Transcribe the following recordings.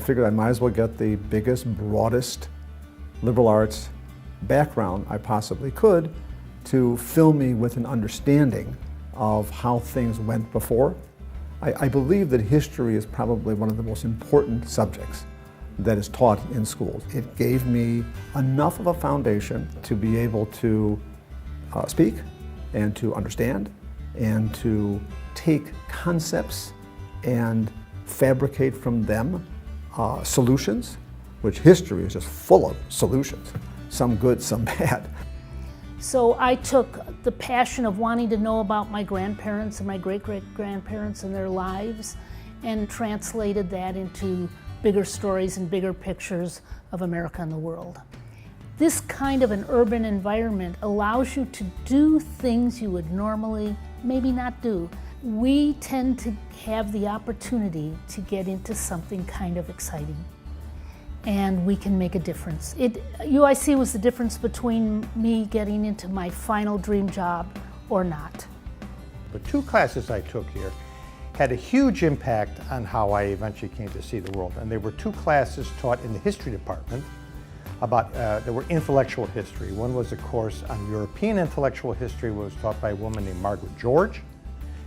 figured I might as well get the biggest, broadest liberal arts background I possibly could to fill me with an understanding of how things went before. I believe that history is probably one of the most important subjects that is taught in schools. It gave me enough of a foundation to be able to speak and to understand and to take concepts and fabricate from them solutions, which history is just full of solutions, some good, some bad. So I took the passion of wanting to know about my grandparents and my great-great-grandparents and their lives and translated that into bigger stories and bigger pictures of America and the world. This kind of an urban environment allows you to do things you would normally maybe not do. We tend to have the opportunity to get into something kind of exciting, and we can make a difference. UIC was the difference between me getting into my final dream job or not. The two classes I took here had a huge impact on how I eventually came to see the world. And there were two classes taught in the history department about, there were intellectual history. One was a course on European intellectual history, was taught by a woman named Margaret George.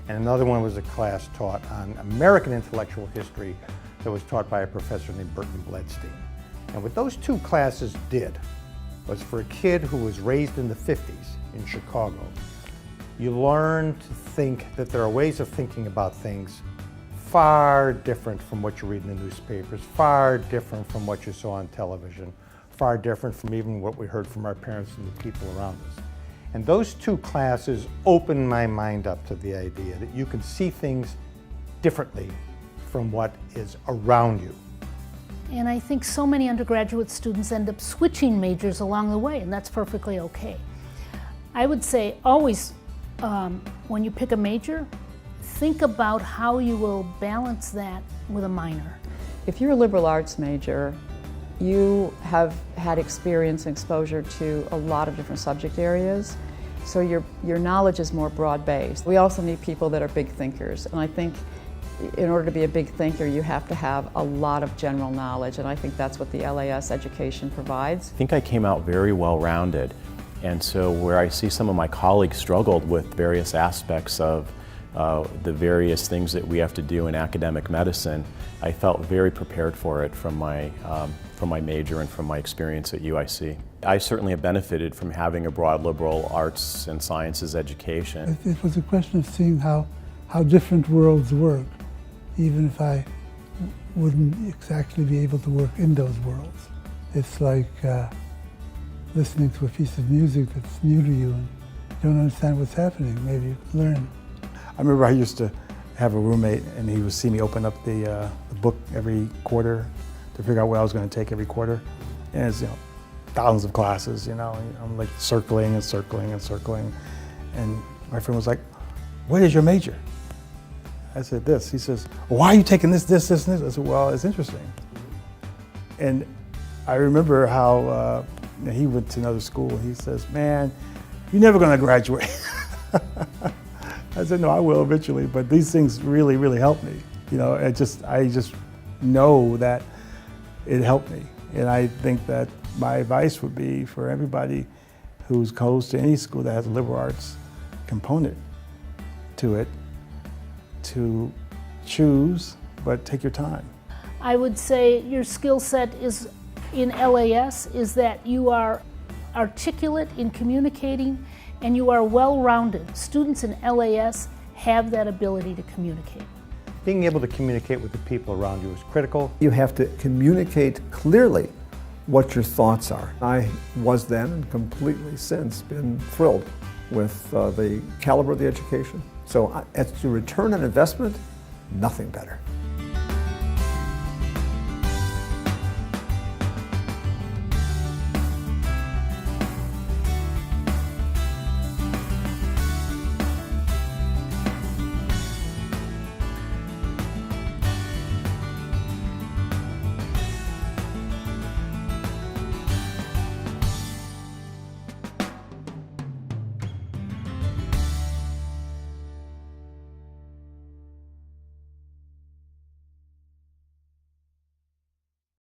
And another one was a class taught on American intellectual history that was taught by a professor named Burton Bledstein. And what those two classes did was, for a kid who was raised in the 50s in Chicago, you learn to think that there are ways of thinking about things far different from what you read in the newspapers, far different from what you saw on television, far different from even what we heard from our parents and the people around us. And those two classes opened my mind up to the idea that you can see things differently from what is around you. And I think so many undergraduate students end up switching majors along the way, and that's perfectly okay. I would say always, when you pick a major, think about how you will balance that with a minor. If you're a liberal arts major, you have had experience and exposure to a lot of different subject areas, so your knowledge is more broad-based. We also need people that are big thinkers, and I think in order to be a big thinker, you have to have a lot of general knowledge, and I think that's what the LAS education provides. I think I came out very well-rounded, and so where I see some of my colleagues struggled with various aspects of the various things that we have to do in academic medicine, I felt very prepared for it from my major and from my experience at UIC. I certainly have benefited from having a broad liberal arts and sciences education. It was a question of seeing how different worlds work, even if I wouldn't exactly be able to work in those worlds. It's like listening to a piece of music that's new to you and you don't understand what's happening. Maybe you can learn. I remember I used to have a roommate, and he would see me open up the book every quarter to figure out what I was going to take every quarter. And it's, thousands of classes, I'm like circling and circling and circling. And my friend was like, "What is your major?" I said, "This." He says, "Well, why are you taking this, this, this, and this?" I said, "Well, it's interesting." And I remember how he went to another school. He says, "Man, you're never going to graduate." I said, "No, I will eventually, but these things really, really help me." I just know that it helped me. And I think that my advice would be for everybody who's goes to any school that has a liberal arts component to it, to choose, but take your time. I would say your skill set is in LAS is that you are articulate in communicating and you are well-rounded. Students in LAS have that ability to communicate. Being able to communicate with the people around you is critical. You have to communicate clearly what your thoughts are. I was then, and completely since, been thrilled with the caliber of the education. So as to return on investment, nothing better.